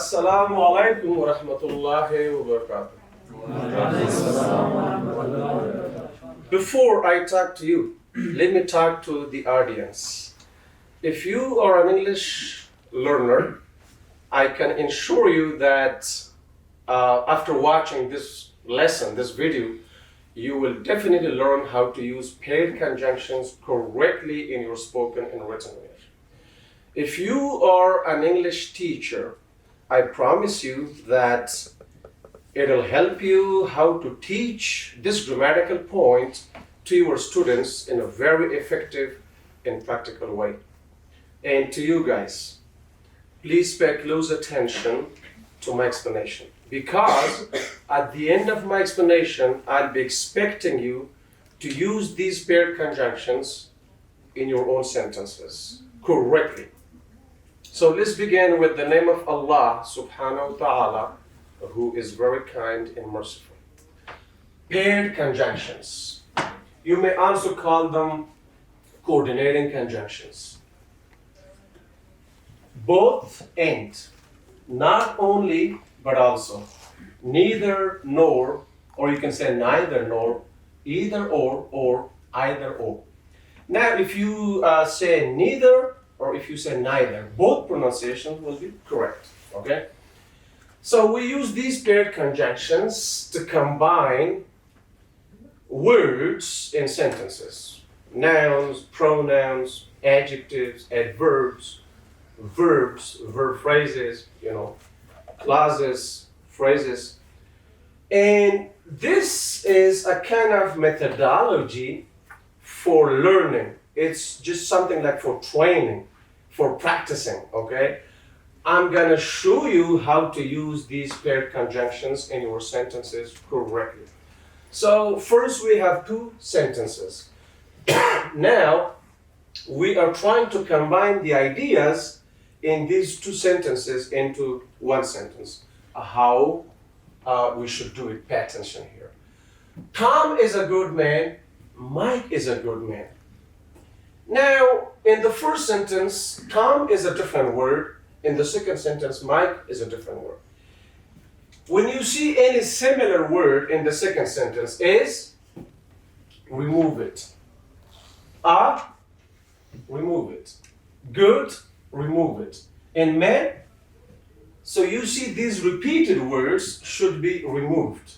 Assalamu alaikum wa rahmatullahi wa barakatuh. Before I talk to you, let me talk to the audience. If you are an English learner, I can assure you that after watching this lesson, this video, you will definitely learn how to use paired conjunctions correctly in your spoken and written English. If you are an English teacher, I promise you that it'll help you how to teach this grammatical point to your students in a very effective and practical way. And to you guys, please pay close attention to my explanation, because at the end of my explanation, I'll be expecting you to use these paired conjunctions in your own sentences correctly. So let's begin with the name of Allah subhanahu wa ta'ala, who is very kind and merciful. Paired conjunctions. You may also call them coordinating conjunctions. Both and, not only but also, neither nor, or you can say neither nor, either or either or. Now if you say neither or if you say neither, both pronunciations will be correct, okay? So we use these paired conjunctions to combine words in sentences. Nouns, pronouns, adjectives, adverbs, verbs, verb phrases, clauses, phrases. And this is a kind of methodology for learning. It's just something like for training, for practicing, okay? I'm gonna show you how to use these paired conjunctions in your sentences correctly. So first we have two sentences. Now we are trying to combine the ideas in these two sentences into one sentence. How we should do it, pay attention here. Tom is a good man, Mike is a good man. Now, in the first sentence, Tom is a different word. In the second sentence, Mike is a different word. When you see any similar word in the second sentence, is remove it. Remove it. Good, remove it. And man, so you see these repeated words should be removed.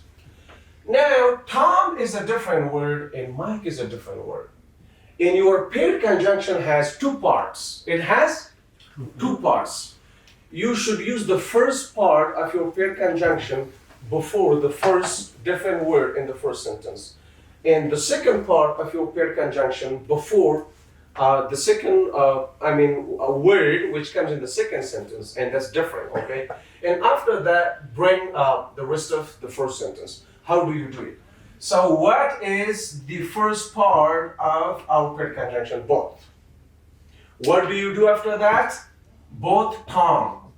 Now, Tom is a different word and Mike is a different word. And your paired conjunction has two parts. It has two parts. You should use the first part of your paired conjunction before the first different word in the first sentence. And the second part of your paired conjunction before the second, a word which comes in the second sentence, and that's different, okay? And after that, bring the rest of the first sentence. How do you do it? So what is the first part of our paired conjunction? Both. What do you do after that? Both Tom.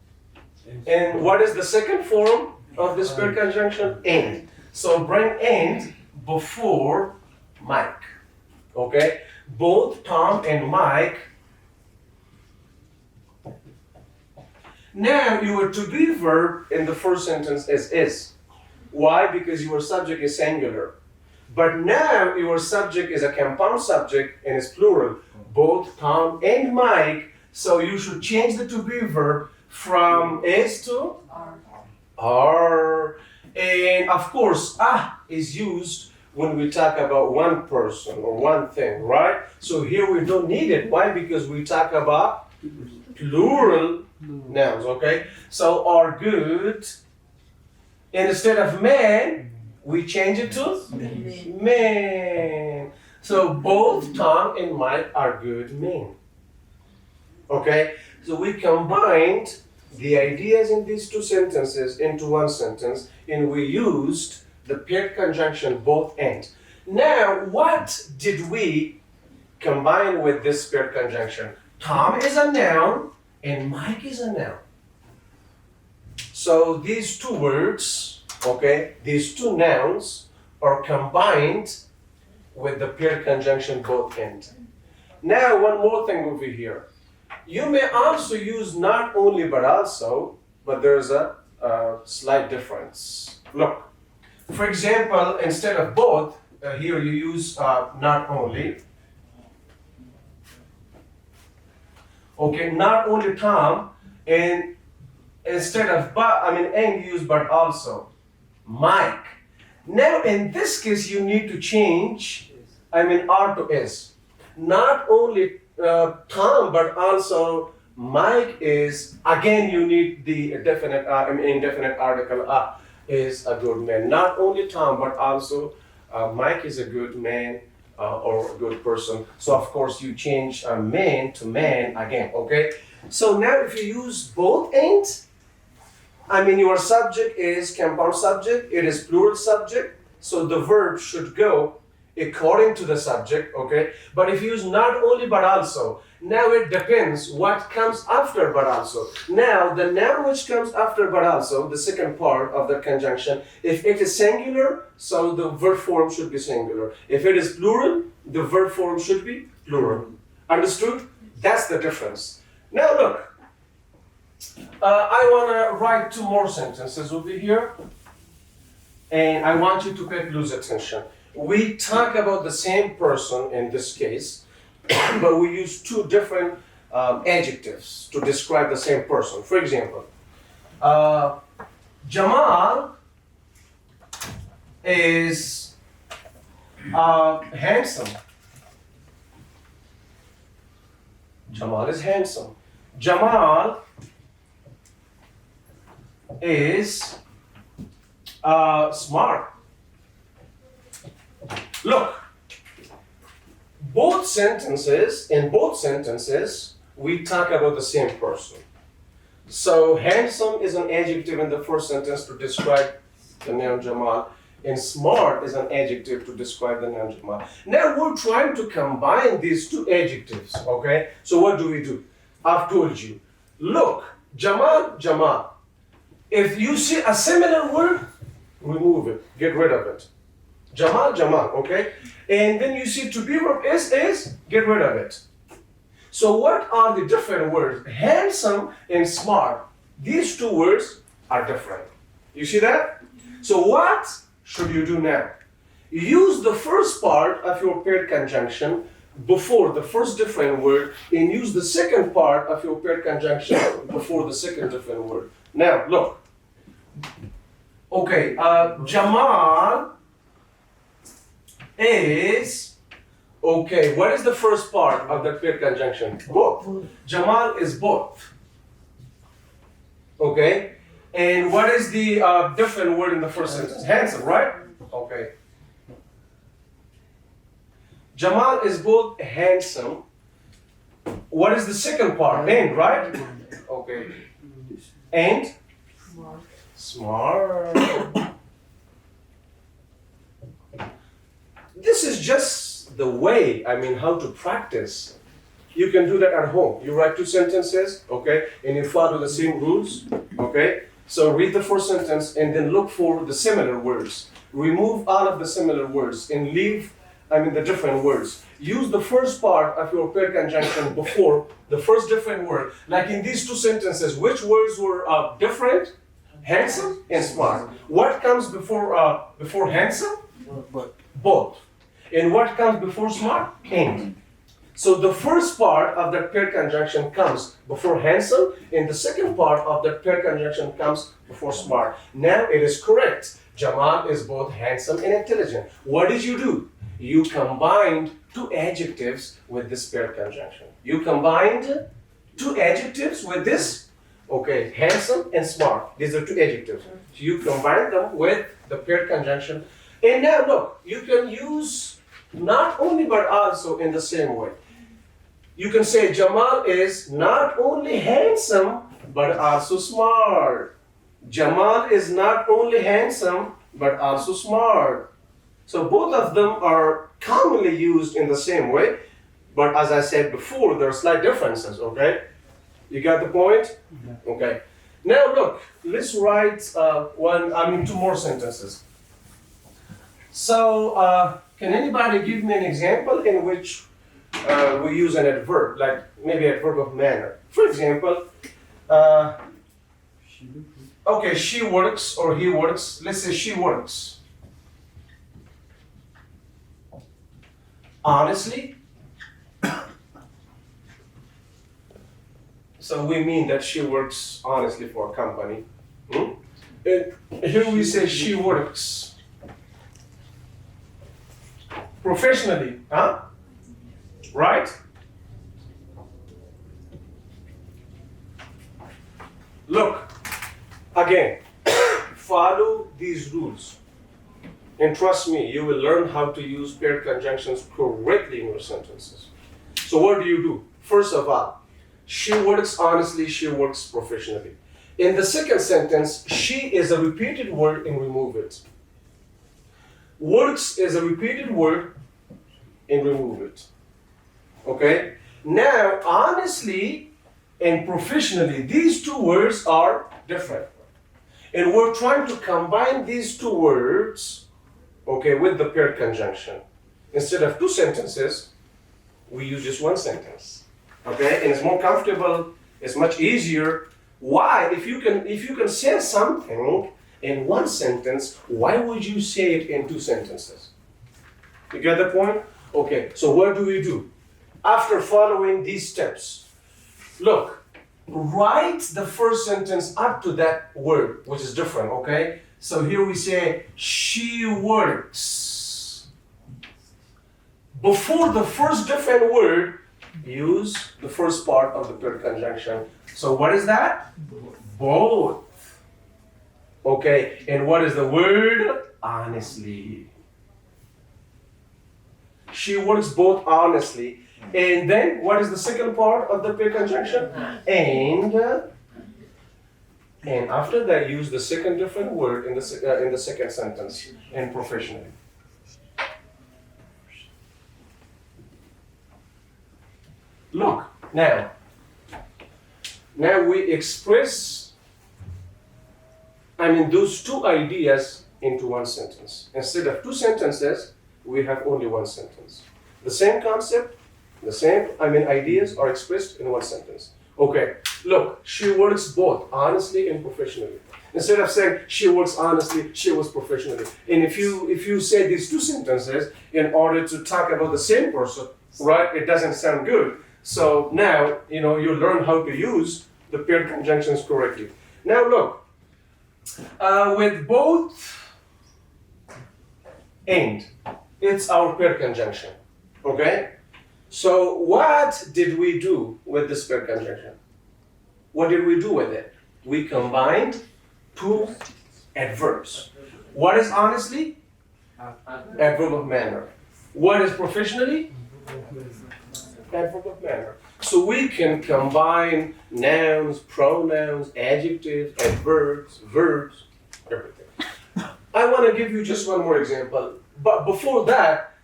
And what is the second form of this paired conjunction? And. So bring and before Mike. Okay? Both Tom and Mike. Now your to be verb in the first sentence is. Why? Because your subject is singular. But now your subject is a compound subject and is plural. Both Tom and Mike. So you should change the to be verb from is to are. And of course, is used when we talk about one person or one thing, right? So here we don't need it. Why? Because we talk about plural nouns, okay? So are good. And instead of man, we change it to man. So both Tom and Mike are good men. Okay? So we combined the ideas in these two sentences into one sentence, and we used the paired conjunction both and. Now, what did we combine with this paired conjunction? Tom is a noun and Mike is a noun. So these two words, okay, these two nouns are combined with the paired conjunction both and. Now, one more thing over here. You may also use not only but also but there's a slight difference. Look, for example, instead of both, here you use not only. Okay, not only Tom, and instead of and you use but also Mike. Now in this case you need to change R to is. Not only Tom but also Mike is. Again you need the definite indefinite article is a good man. Not only Tom but also Mike is a good man. Or a good person. So of course you change man to man again, okay? So now if you use both ends, your subject is compound subject, it is plural subject, so the verb should go according to the subject, okay? But if you use not only but also, now it depends what comes after but also. Now the noun which comes after but also, the second part of the conjunction, if it is singular, so the verb form should be singular. If it is plural, the verb form should be plural. Understood? That's the difference. Now look, I want to write 2 more sentences over here, and I want you to pay close attention. We talk about the same person in this case, but we use 2 different adjectives to describe the same person. For example, Jamal is handsome. Jamal is handsome. Jamal is smart. Look, in both sentences, we talk about the same person. So handsome is an adjective in the first sentence to describe the noun Jamal, and smart is an adjective to describe the noun Jamal. Now we're trying to combine these 2 adjectives, okay? So what do? I've told you. Look, Jamal, Jamal. If you see a similar word, remove it, get rid of it. Jamal, Jamal, okay? And then you see to be verb is, get rid of it. So what are the different words? Handsome and smart. These 2 words are different. You see that? So what should you do now? Use the first part of your paired conjunction before the first different word, and use the second part of your paired conjunction before the second different word. Now, look. Okay, Jamal is, okay, what is the first part of the paired conjunction? Both. Jamal is both. Okay, and what is the different word in the first sentence? Handsome, right? Okay. Jamal is both handsome. What is the second part? And, right? Okay. And? Smart. This is just the way, how to practice. You can do that at home. You write 2 sentences, okay, and you follow the same rules, okay? So read the first sentence and then look for the similar words. Remove all of the similar words and leave, the different words. Use the first part of your paired conjunction before the first different word. Like in these 2 sentences, which words were different? Handsome and smart. What comes before handsome? Both. And what comes before smart? And. So the first part of that paired conjunction comes before handsome, and the second part of that paired conjunction comes before smart. Now it is correct. Jamal is both handsome and intelligent. What did you do? You combined 2 adjectives with this paired conjunction. You combined 2 adjectives with this, okay, handsome and smart. These are 2 adjectives. So you combine them with the paired conjunction. And now look, you can use not only but also in the same way. You can say Jamal is not only handsome but also smart. Jamal is not only handsome but also smart. So both of them are commonly used in the same way, but as I said before, there are slight differences, okay? You got the point? Okay. Now look, let's write 2 more sentences. So, can anybody give me an example in which we use an adverb, like maybe adverb of manner? For example, Okay, she works or he works. Let's say she works. Honestly. So we mean that she works honestly for a company. And here we say she works professionally, huh? Right? Look, again, follow these rules. And trust me, you will learn how to use paired conjunctions correctly in your sentences. So what do? First of all, she works honestly, she works professionally. In the second sentence, she is a repeated word and remove it. Works is a repeated word and remove it. Okay? Now, honestly and professionally, these two words are different. And we're trying to combine these two words, okay, with the paired conjunction. Instead of two sentences, we use just one sentence. Okay? And it's more comfortable, it's much easier. Why? If you can say something in one sentence, why would you say it in two sentences? You get the point? Okay, so what do? After following these steps, look, write the first sentence up to that word, which is different, okay? So here we say, she works. Before the first different word, use the first part of the paired conjunction. So what is that? Both. Okay, and what is the word? Honestly. She works both honestly. And then, what is the second part of the paired conjunction? And after that, use the second different word in the second sentence, and professionally. Look, now we express, those two ideas into one sentence. Instead of two sentences, we have only one sentence. The same concept, the same ideas are expressed in one sentence. Okay, look, she works both honestly and professionally. Instead of saying she works honestly, she works professionally. And if you say these two sentences in order to talk about the same person, right, it doesn't sound good. So now, you learn how to use the paired conjunctions correctly. Now look, with both and, it's our paired conjunction, okay? So what did we do with this paired conjunction? What did we do with it? We combined two adverbs. What is honestly? Adverb of manner. What is professionally? Adverb of manner. So we can combine nouns, pronouns, adjectives, adverbs, verbs, everything. I want to give you just one more example. But before that,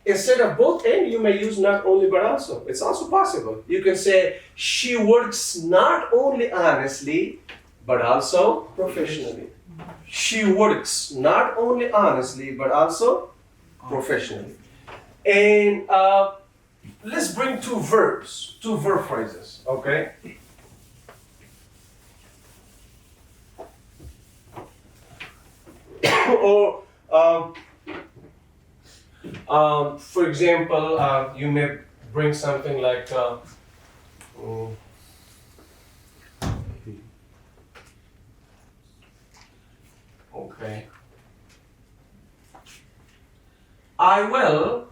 instead of both and, you may use not only but also. It's also possible. You can say, she works not only honestly, but also professionally. She works not only honestly, but also professionally. And let's bring two verb phrases, okay? Or, for example, you may bring something like, okay. I will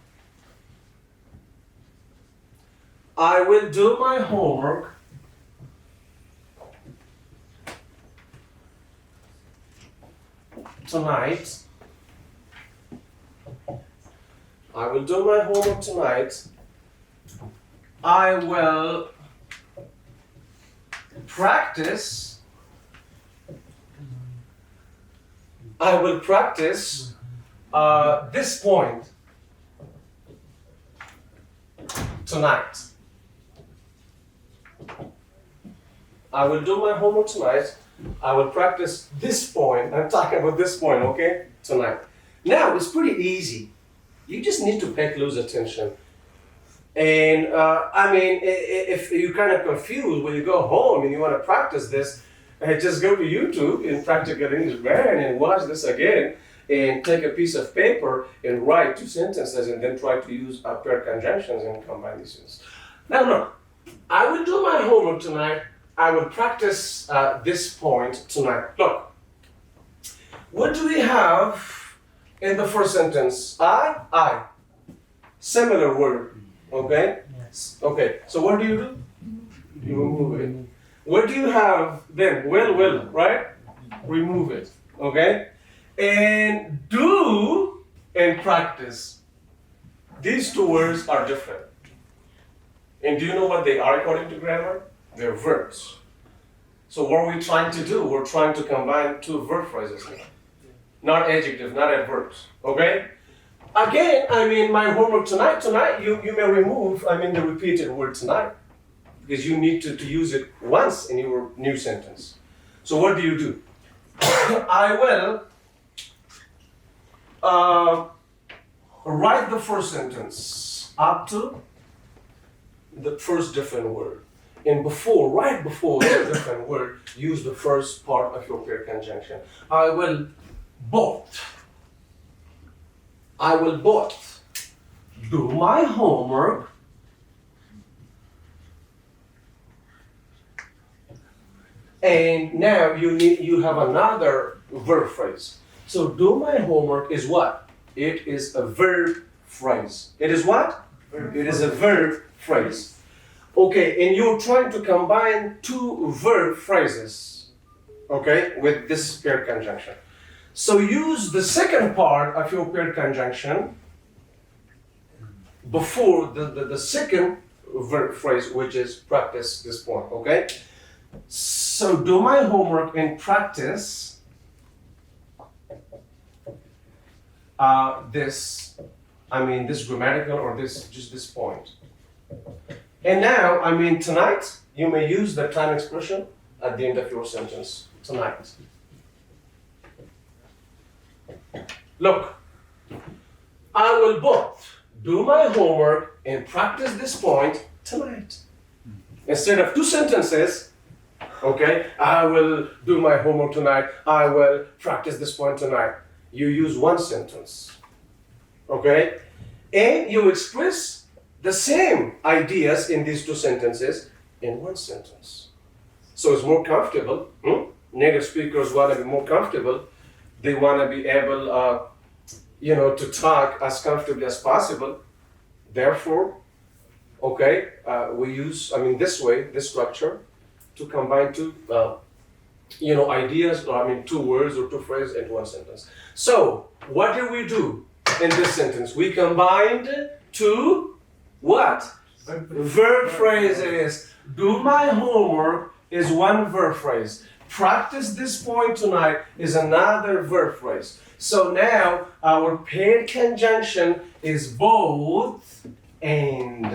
do my homework tonight. I will do my homework tonight. I will practice. This point tonight. I will do my homework tonight. I will practice this point. I'm talking about this point, okay? Tonight. Now, it's pretty easy. You just need to pay close attention. And if you're kind of confused when you go home and you want to practice this, just go to YouTube in Practical English Man and watch this again and take a piece of paper and write 2 sentences and then try to use paired conjunctions and combine these sentences. Now, look, I will do my homework tonight. I will practice this point tonight. Look, what do we have in the first sentence? I. Similar word, okay? Yes. Okay, so what do? You remove it. What do you have then? Will, right? Remove it, okay? And do and practice. These 2 words are different. And do you know what they are according to grammar? They're verbs. So what are we trying to do? We're trying to combine 2 verb phrases here. Not adjectives, not adverbs, okay? Again, my homework tonight, you may remove, the repeated word tonight. Because you need to use it once in your new sentence. So what do? I will write the first sentence up to the first different word. And right before the different word, use the first part of your paired conjunction. I will both do my homework and now you have another verb phrase. So do my homework is what? It is a verb phrase. It is what? It is a verb phrase. Okay, and you're trying to combine 2 verb phrases, okay, with this paired conjunction. So use the second part of your paired conjunction before the second verb phrase, which is practice this point, okay? So do my homework and practice this grammatical or this point. And now, tonight, you may use the time expression at the end of your sentence. Tonight. Look, I will both do my homework and practice this point tonight. Instead of 2 sentences, okay, I will do my homework tonight, I will practice this point tonight. You use 1 sentence, okay? And you express the same ideas in these 2 sentences in 1 sentence. So it's more comfortable. Native speakers want to be more comfortable. They want to be able, to talk as comfortably as possible. Therefore, okay, we use, this way, this structure, to combine 2, ideas, or 2 words or 2 phrases into 1 sentence. So, what did we do in this sentence? We combined 2 what? Verb phrases. Do my homework is 1 verb phrase. Practice this point tonight is another verb phrase. So now our paired conjunction is both and.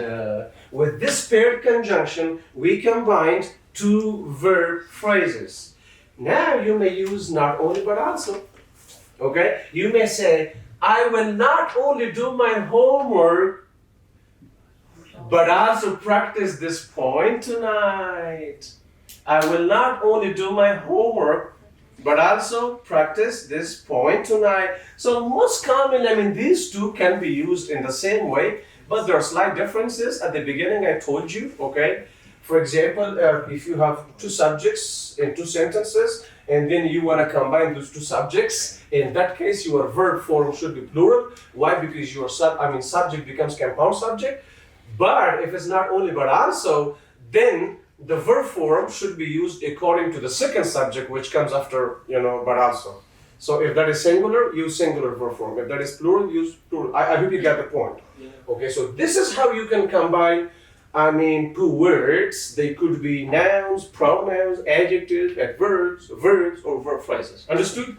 With this paired conjunction, we combined 2 verb phrases. Now you may use not only but also. Okay? You may say, I will not only do my homework but also practice this point tonight. I will not only do my homework, but also practice this point tonight. So most commonly, these 2 can be used in the same way, but there are slight differences. At the beginning, I told you, okay? For example, if you have 2 subjects in 2 sentences, and then you want to combine those 2 subjects, in that case, your verb form should be plural. Why? Because your subject becomes compound subject. But if it's not only but also, then the verb form should be used according to the second subject, which comes after, but also. So if that is singular, use singular verb form. If that is plural, use plural. I hope you get the point. Yeah. Okay, so this is how you can combine, 2 words. They could be nouns, pronouns, adjectives, adverbs, verbs, or verb phrases. Understood?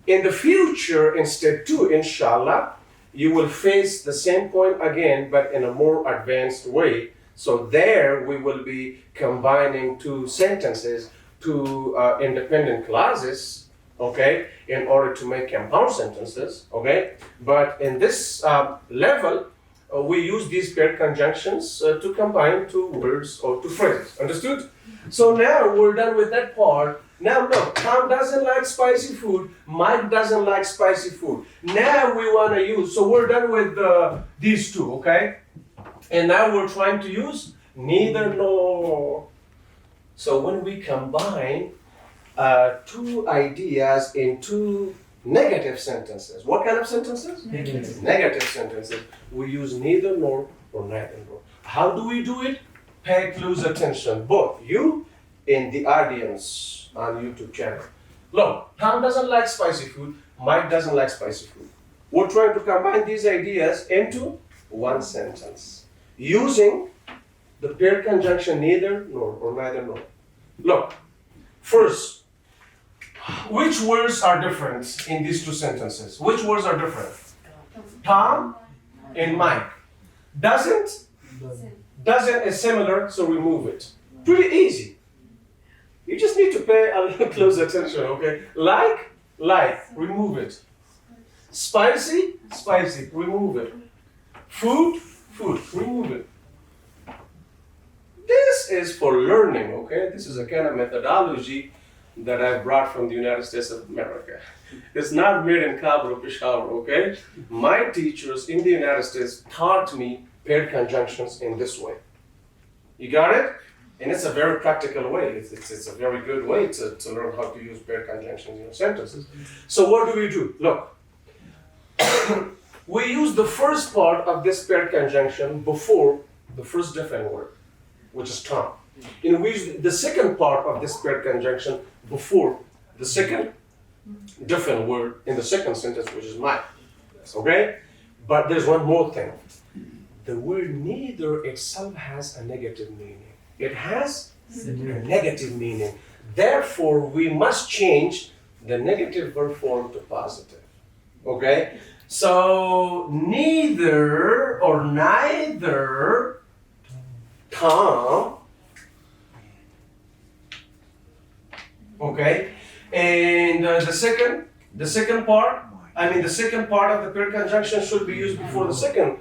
In the future, in step 2, inshallah, you will face the same point again, but in a more advanced way. So there we will be combining 2 sentences, 2 independent clauses, okay, in order to make compound sentences, okay? But in this level, we use these paired conjunctions to combine 2 words or 2 phrases. Understood? So now we're done with that part. Now look, Tom doesn't like spicy food. Mike doesn't like spicy food. Now we want to use, so we're done with these two, okay? And now we're trying to use neither nor. So when we combine two ideas in two negative sentences, what kind of sentences? Negative. Negative sentences. We use neither nor or neither nor. How do we do it? Pay close attention, both you and the audience on YouTube channel. Look, Tom doesn't like spicy food, Mike doesn't like spicy food. We're trying to combine these ideas into one sentence using the pair conjunction neither nor or neither nor. Look, first, which words are different in these two sentences? Which words are different? Tom and Mike. Doesn't is similar, so remove it. Pretty easy. You just need to pay a little close attention, okay? Like, remove it. Spicy, remove it. Food, remove it. This is for learning, okay? This is a kind of methodology that I brought from the United States of America. It's not made in Kabul or Peshawar, okay? My teachers in the United States taught me paired conjunctions in this way. You got it? And it's a very practical way. It's a very good way to learn how to use paired conjunctions in your sentences. So what do? Look, we use the first part of this paired conjunction before the first definite word, which is Tom. And we use the second part of this paired conjunction before the second definite word in the second sentence, which is Mike. Okay? But there's one more thing. The word neither itself has a negative meaning. It has a negative meaning. Therefore, we must change the negative verb form to positive. Okay? So, neither or neither Tom. Okay? And the second part of the paired conjunction should be used before the second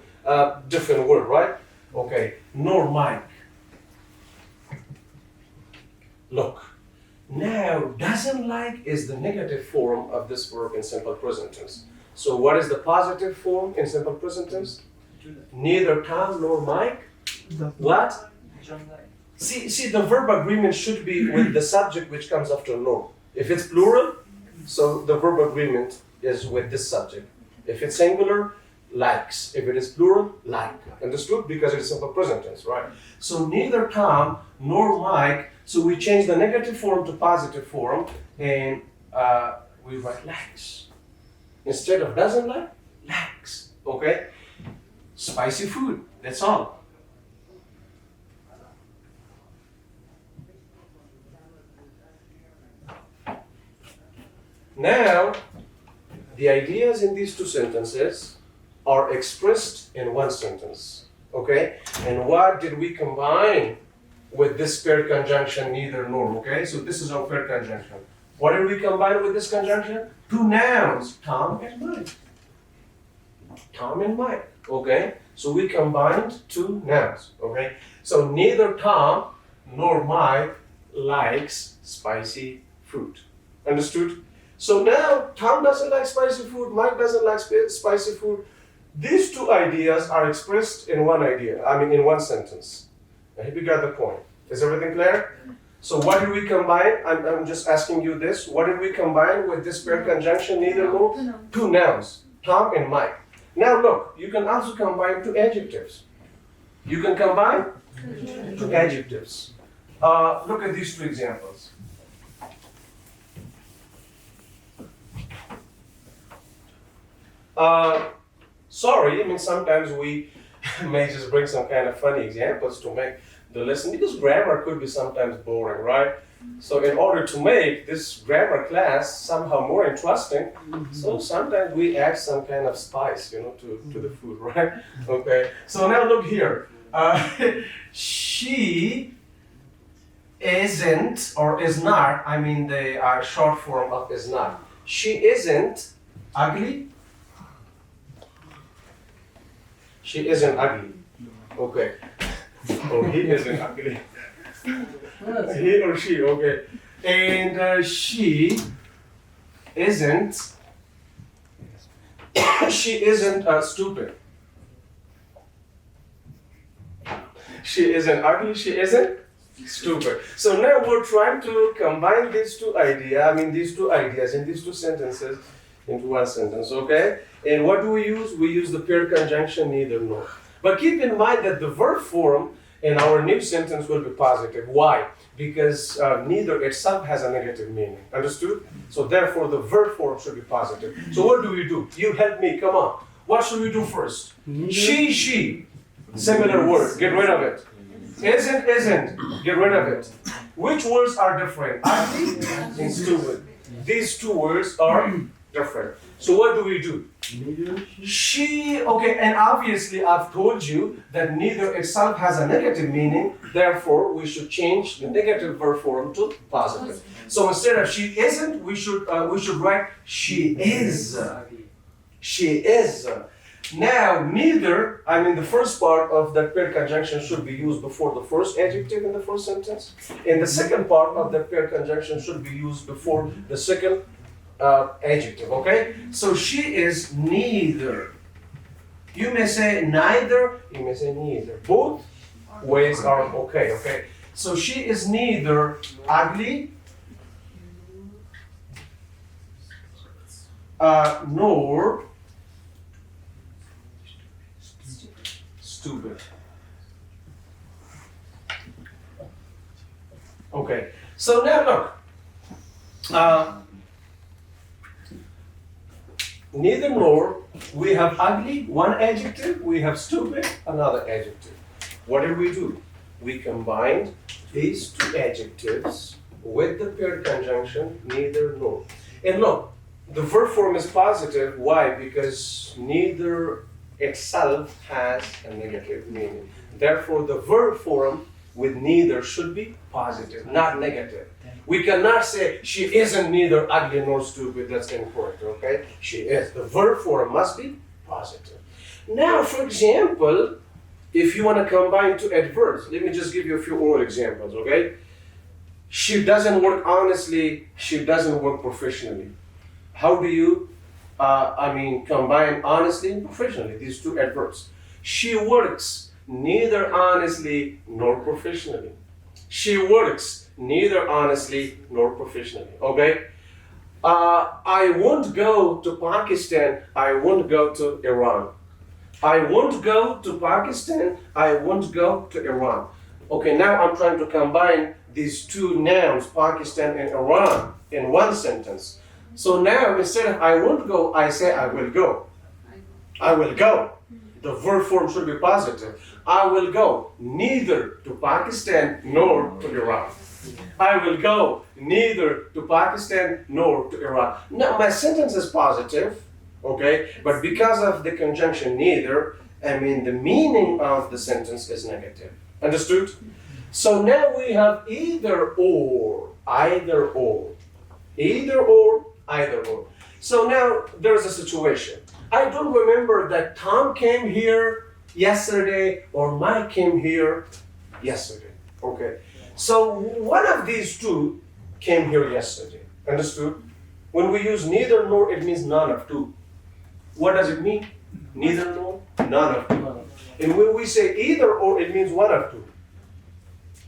different word, right? Okay, nor Mike. Look, now doesn't like is the negative form of this verb in simple present tense. So what is the positive form in simple present tense? Neither Tom nor Mike. What? See, the verb agreement should be with the subject which comes after nor. If it's plural, so the verb agreement is with this subject. If it's singular, likes. If it is plural, like. Understood? Because it's simple present tense, right? So neither Tom nor Mike, so we change the negative form to positive form, and we write likes. Instead of doesn't like, likes. Okay? Spicy food, that's all. Now, the ideas in these two sentences are expressed in one sentence, okay? And what did we combine with this paired conjunction, neither nor, okay? So this is our paired conjunction. What did we combine with this conjunction? Two nouns, Tom and Mike. Tom and Mike, okay? So we combined two nouns, okay? So neither Tom nor Mike likes spicy food. Understood? So now, Tom doesn't like spicy food, Mike doesn't like spicy food. These two ideas are expressed in in one sentence. I hope you got the point. Is everything clear? So what did we combine? I'm just asking you this. What did we combine with this paired conjunction, neither nor? Two nouns, Tom and Mike. Now look, you can also combine two adjectives. You can combine two adjectives. Look at these two examples. Sorry, sometimes we may just bring some kind of funny examples to make the lesson, because grammar could be sometimes boring, right? So in order to make this grammar class somehow more interesting, so sometimes we add some kind of spice, to the food, right? Okay, so now look here. She isn't, or is not, they are short form of is not. She isn't ugly. She isn't ugly. Okay. Or he isn't ugly. He or she, okay. And she isn't stupid. She isn't ugly, she isn't stupid. So now we're trying to combine these two ideas in these two sentences into one sentence, okay? And what do we use? We use the paired conjunction neither nor. But keep in mind that the verb form in our new sentence will be positive. Why? Because neither itself has a negative meaning. Understood? So therefore the verb form should be positive. So what do? You help me, come on. What should we do first? She. Similar word, get rid of it. Isn't, get rid of it. Which words are different? Ugly and stupid. These two words are different. So what do? She, okay, and obviously I've told you that neither itself has a negative meaning, therefore we should change the negative verb form to positive. So instead of she isn't, we should write she is. She is. Now, neither, the first part of that paired conjunction should be used before the first adjective in the first sentence. And the second part of that paired conjunction should be used before the second adjective, okay? So she is neither. You may say neither, you may say neither. Both ways are okay? So she is neither ugly nor stupid. Okay, so now look. Neither nor, we have ugly, one adjective, we have stupid, another adjective. What did we do? We combined these two adjectives with the paired conjunction neither nor. And look, the verb form is positive. Why? Because neither itself has a negative meaning. Therefore, the verb form with neither should be positive, not negative. We cannot say she isn't neither ugly nor stupid. That's incorrect, okay? She is. The verb form must be positive. Now, for example, if you want to combine two adverbs, let me just give you a few oral examples, okay? She doesn't work honestly, she doesn't work professionally. How do you combine honestly and professionally, these two adverbs? She works neither honestly nor professionally. She works neither honestly nor professionally, okay? I won't go to Pakistan, I won't go to Iran. I won't go to Pakistan, I won't go to Iran. Okay, now I'm trying to combine these two nouns, Pakistan and Iran, in one sentence. So now, instead of I won't go, I say I will go. I will go. The verb form should be positive. I will go neither to Pakistan nor to Iran. I will go neither to Pakistan nor to Iran. Now, my sentence is positive, okay? But because of the conjunction neither, the meaning of the sentence is negative. Understood? So now we have either or. Either or. Either or, either or. So now there's a situation. I don't remember that Tom came here yesterday or Mike came here yesterday. Okay. So one of these two came here yesterday. Understood? When we use neither nor, it means none of two. What does it mean? Neither nor, none of two. And when we say either or, it means one of two.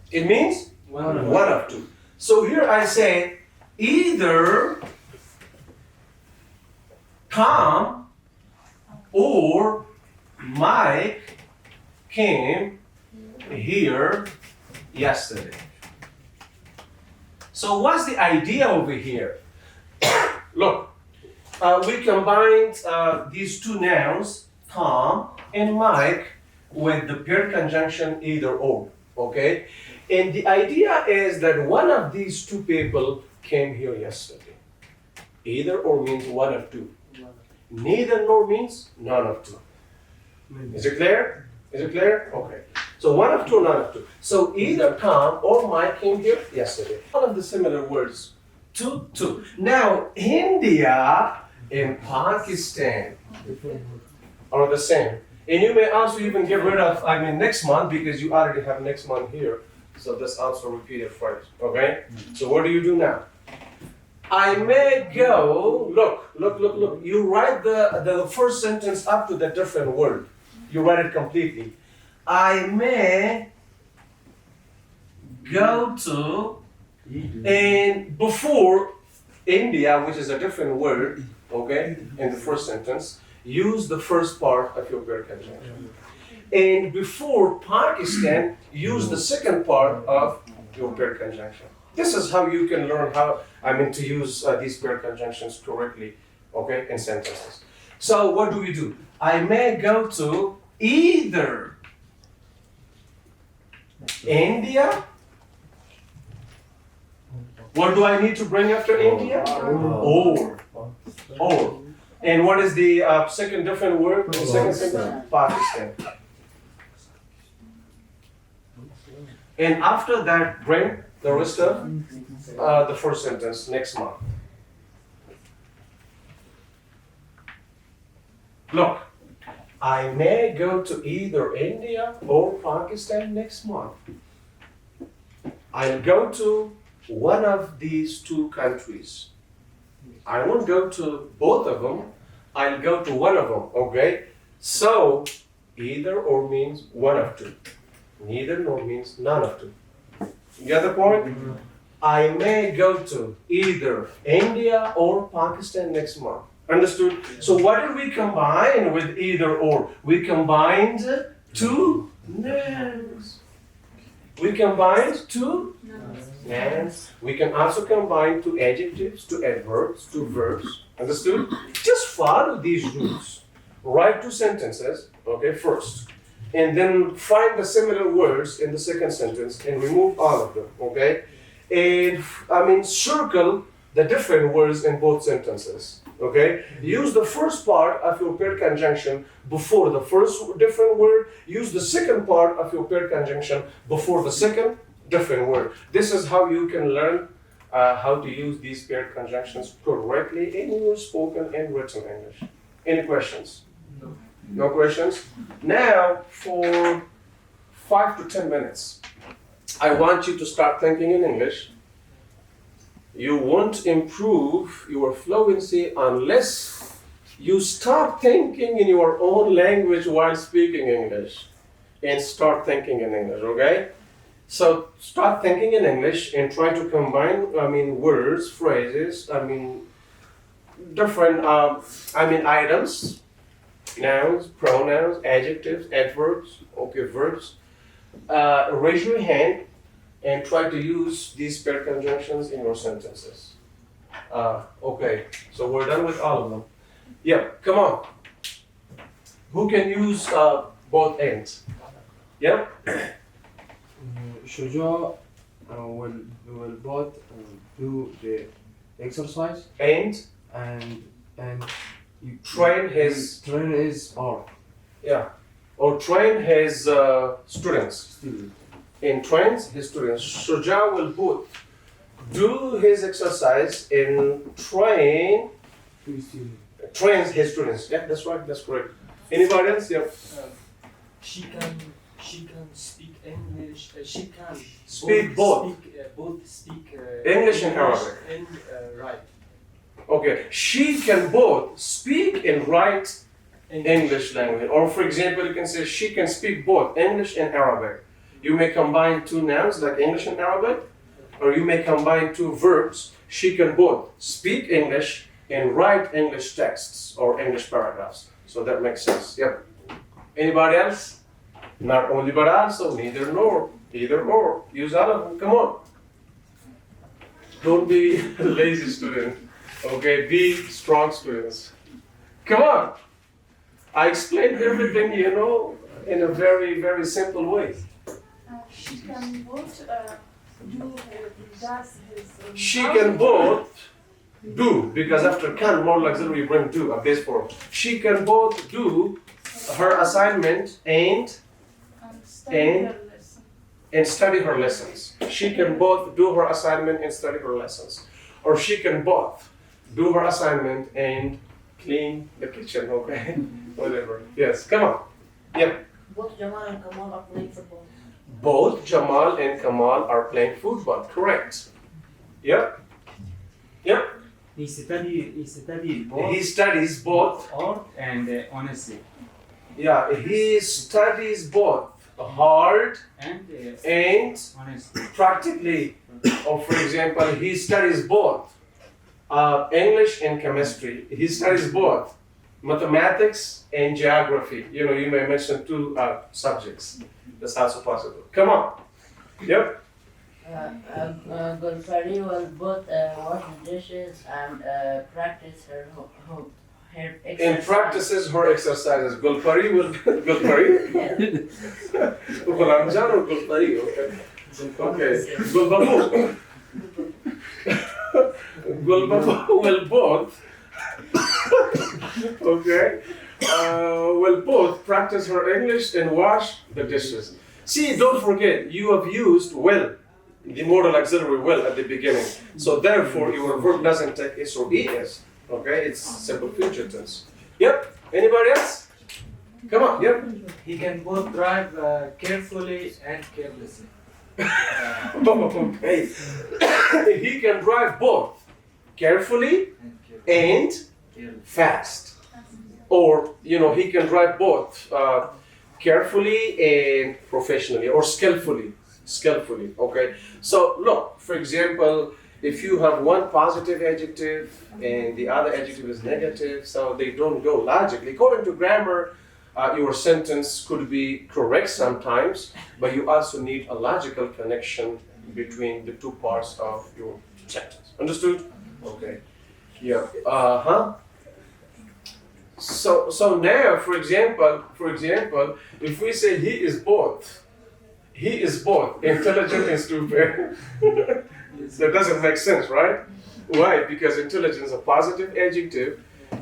It means one of two. So here I say either Tom or Mike came here yesterday. So what's the idea over here? Look, we combined these two nouns, Tom and Mike, with the paired conjunction either or, okay? And the idea is that one of these two people came here yesterday. Either or means one of two. Neither nor means none of two. Is it clear? Is it clear? Okay. So one of two, none of two. So either Tom or Mike came here yesterday. One of the similar words. Two. Now, India and Pakistan are the same. And you may also even get rid of, next month, because you already have next month here. So that's also repeated phrase. Okay? So what do you do now? I may go. Look. You write the first sentence up to the different word. You write it completely. I may go to, and before India, which is a different word, okay, in the first sentence, use the first part of your verb conjunction. And before Pakistan, use the second part of your verb conjunction. This is how you can learn to use these verb conjunctions correctly, okay, in sentences. So what do we do? I may go to either India. What do I need to bring after India? Or. And what is the second different word? The second sentence? Pakistan. And after that, bring the rest of the first sentence next month. Look, I may go to either India or Pakistan next month. I'll go to one of these two countries. I won't go to both of them. I'll go to one of them, okay? So, either or means one of two. Neither nor means none of two. You get the point? I may go to either India or Pakistan next month. Understood? So what did we combine with either or? We combined two nouns. We combined two nouns. We can also combine two adjectives, two adverbs, two verbs. Understood? Just follow these rules. Write two sentences, okay, first. And then find the similar words in the second sentence and remove all of them, okay? And circle the different words in both sentences, okay? Use the first part of your pair conjunction before the first different word. Use the second part of your pair conjunction before the second different word. This is how you can learn how to use these paired conjunctions correctly in your spoken and written English. Any questions? No. No questions? Now, for 5 to 10 minutes, I want you to start thinking in English. You won't improve your fluency unless you stop thinking in your own language while speaking English and start thinking in English, okay? So start thinking in English and try to combine, words, phrases, different, items, nouns, pronouns, adjectives, adverbs, okay, verbs. Raise your hand and try to use these pair conjunctions in your sentences. Okay, so we're done with all of them. Yeah, come on. Who can use both ends? Yeah? Shuja will both do the exercise And you train his, train his art. yeah, or train his students. And trains his students. Shuja will both do his exercise and trains his students. Yeah, that's right, that's correct. Anybody else? Yeah. She can speak English. She can Speak both. Speak English and Arabic. And write. Okay, she can both speak and write English language. Or for example, you can say she can speak both English and Arabic. You may combine two nouns like English and Arabic, or you may combine two verbs. She can both speak English and write English texts or English paragraphs. So that makes sense. Yep. Anybody else? Not only but also, neither nor, either or. Use all of them. Come on. Don't be a lazy student. Okay, be strong students. Come on. I explained everything, in a very, very simple way. She can both does his. She can both do, because after can, more luxury, bring do, a base form. She can both do her assignment and Study her lesson. study her lessons. She can both do her assignment and study her lessons. Or she can both do her assignment and clean the kitchen, okay? Whatever. Yes, come on. Yep. Both Jamal and Kamal are playing football. Both Jamal and Kamal are playing football. Correct. Yep. Yep. He studied both He studies both. art and honesty Yeah, he studies both hard and and honesty. practically. Or for example, he studies both English and chemistry. He studies both mathematics and geography. You know, you may mention two subjects. That's also possible. Come on. Yep. Gulfari will both wash the dishes and practice her exercise. And practices her exercises. Gulpari will Gulpari. Gulamjan or Gulpari? Okay. Okay. Gulbabu. Gulbabu will both. Okay. Will both practice her English and wash the dishes. See, don't forget, you have used will, the modal auxiliary will at the beginning. So therefore, your verb doesn't take is or es. Okay, it's simple future tense. Yep. Anybody else? Come on. Yep. He can both drive carefully and carelessly. Okay. He can drive both carefully and fast. Or, you know, he can drive both carefully and professionally or skillfully. Skillfully, okay? So, look, for example, if you have one positive adjective and the other adjective is negative, so they don't go logically. According to grammar, your sentence could be correct sometimes, but you also need a logical connection between the two parts of your sentence. Understood? Okay. Yeah. So now, for example, if we say he is both intelligent and stupid, that doesn't make sense, right? Why? Because intelligent is a positive adjective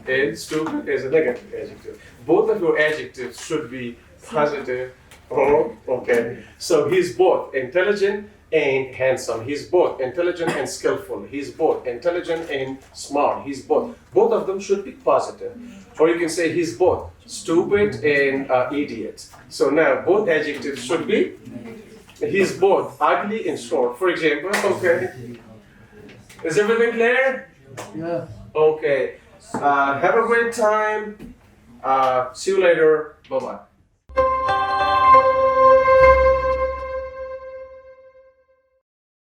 and stupid is a negative adjective. Both of your adjectives should be positive. Oh, okay. So he's both intelligent and handsome. He's both intelligent and skillful. He's both intelligent and smart. He's both. Both of them should be positive. Or you can say he's both stupid and idiot. So now both adjectives should be he's both ugly and short. For example, okay. Is everything clear? Yeah. Okay. Have a great time. See you later. Bye-bye.